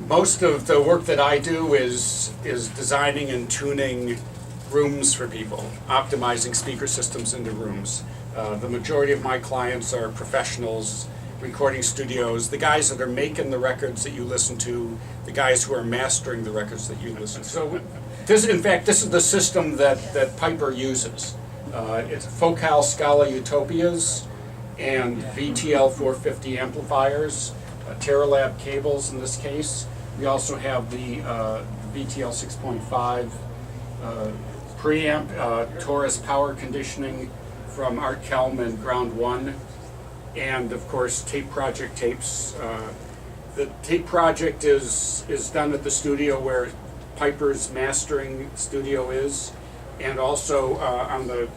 Most of the work that I do is designing and tuning rooms for people, optimizing speaker systems into rooms. The majority of my clients are professionals, recording studios, the guys that are making the records that you listen to, the guys who are mastering the records that you listen to. So this, in fact, this is the system that Piper uses. It's Focal Scala Utopias and VTL 450 amplifiers, Teralab cables in this case. We also have the VTL 6.5 preamp, Taurus power conditioning from Art Kelm and Ground One, and of course Tape Project tapes. The Tape Project is done at the studio where Piper's mastering studio is, and also on the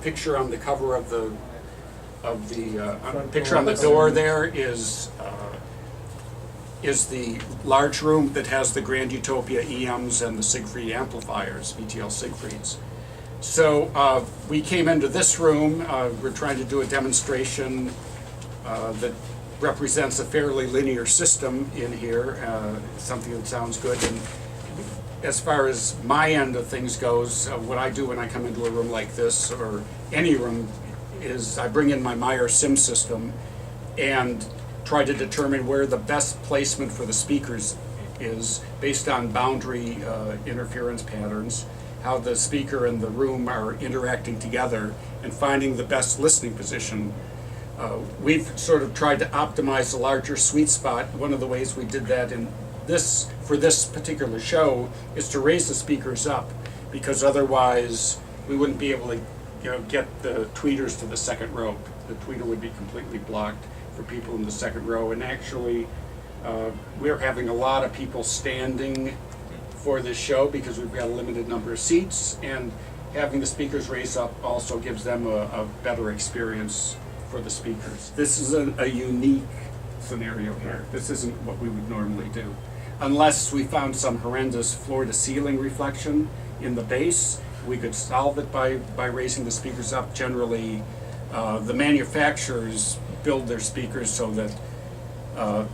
picture on the cover of the picture on the door there is the large room that has the Grand Utopia EMs and the Siegfried amplifiers, VTL Siegfrieds. So we came into this room, we're trying to do a demonstration that represents a fairly linear system in here, something that sounds good. And as far as my end of things goes, what I do when I come into a room like this, or any room, is I bring in my Meyer sim system and try to determine where the best placement for the speakers is based on boundary interference patterns, how the speaker and the room are interacting together, and finding the best listening position. We've sort of tried to optimize the larger sweet spot. One of the ways we did that for this particular show is to raise the speakers up, because otherwise we wouldn't be able to get the tweeters to the second row. The tweeter would be completely blocked for people in the second row. And actually, we're having a lot of people standing for this show because we've got a limited number of seats, and having the speakers raised up also gives them a better experience for the speakers. This is a unique scenario here. This isn't what we would normally do. Unless we found some horrendous floor-to-ceiling reflection in the bass, we could solve it by raising the speakers up. Generally, the manufacturers build their speakers so that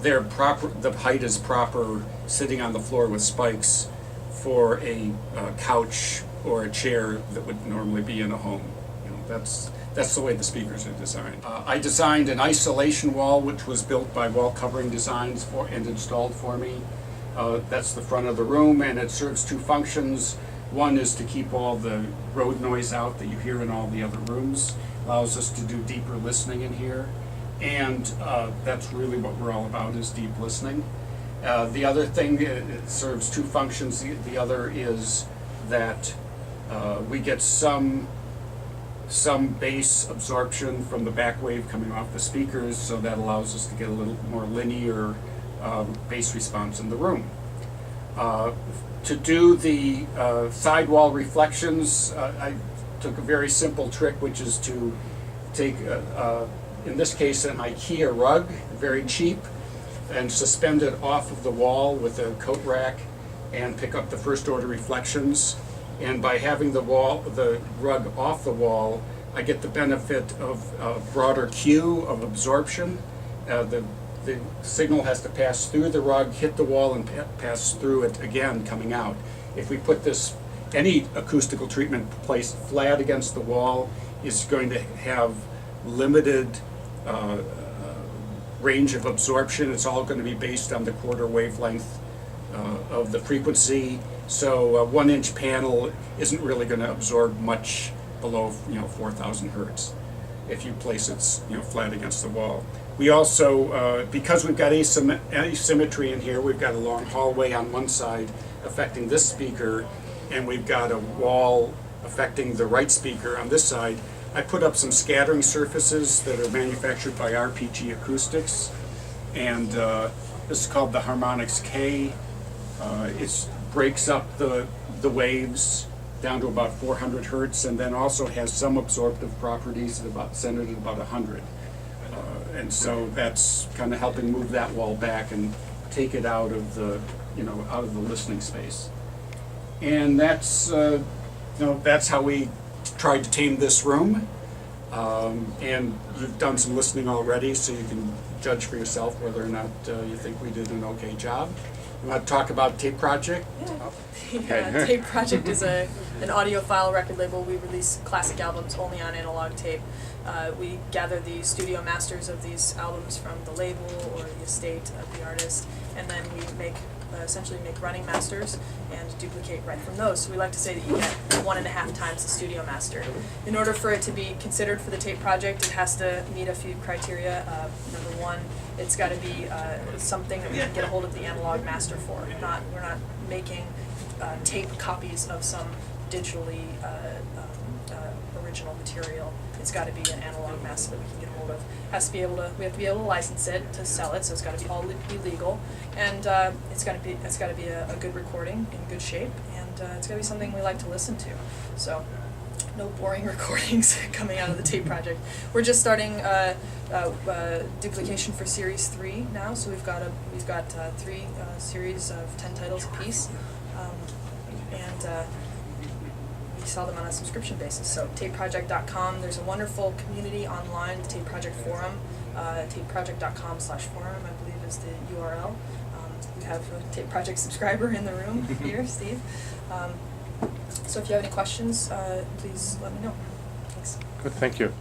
the height is proper, sitting on the floor with spikes for a couch or a chair that would normally be in a home. That's the way the speakers are designed. I designed an isolation wall, which was built by Wall Covering Designs and installed for me. That's the front of the room, and it serves two functions. One is to keep all the road noise out that you hear in all the other rooms. Allows us to do deeper listening in here. And that's really what we're all about, is deep listening. The other thing, it serves two functions. The other is that we get some bass absorption from the back wave coming off the speakers, so that allows us to get a little more linear bass response in the room. To do the sidewall reflections, I took a very simple trick, which is to take, in this case, an IKEA rug, very cheap, and suspend it off of the wall with a coat rack and pick up the first order reflections. And by having the rug off the wall, I get the benefit of a broader cue of absorption. The signal has to pass through the rug, hit the wall, and pass through it again coming out. If we put any acoustical treatment placed flat against the wall, is going to have limited range of absorption. It's all going to be based on the quarter wavelength of the frequency. So a 1-inch panel isn't really going to absorb much below 4,000 hertz if you place it flat against the wall. We also, because we've got asymmetry in here, we've got a long hallway on one side affecting this speaker, and we've got a wall affecting the right speaker on this side. I put up some scattering surfaces that are manufactured by RPG Acoustics, and this is called the Harmonix K. It breaks up the waves down to about 400 hertz, and then also has some absorptive properties centered at about 100. And so that's kind of helping move that wall back and take it out of the listening space. And that's how we tried to tame this room. And you've done some listening already, so you can judge for yourself whether or not you think we did an okay job. You want to talk about T.H.E Project? Yeah. The T.H.E Project is an audiophile record label. We release classic albums only on analog tape. We gather the studio masters of these albums from the label or the estate of the artist, and then we essentially make running masters and duplicate right from those. So we like to say that you get 1.5 times the studio master. In order for it to be considered for the T.H.E Project, it has to meet a few criteria. Number one, it's got to be something that we can get a hold of the analog master for. We're not making tape copies of some digitally original material. It's got to be an analog master that we can get a hold of. We have to be able to license it to sell it, so it's got to be legal, and it's got to be a good recording in good shape, and it's got to be something we like to listen to. So, no boring recordings coming out of the T.H.E Project. We're just starting duplication for Series 3 now, so we've got 3 series of 10 titles apiece, and we sell them on a subscription basis. So T.H.E.project.com, there's a wonderful community online, the T.H.E Project Forum, T.H.E.project.com/forum, I believe is the URL. We have a T.H.E Project subscriber in the room here, Steve. So if you have any questions, please let me know. Thanks. Good, thank you.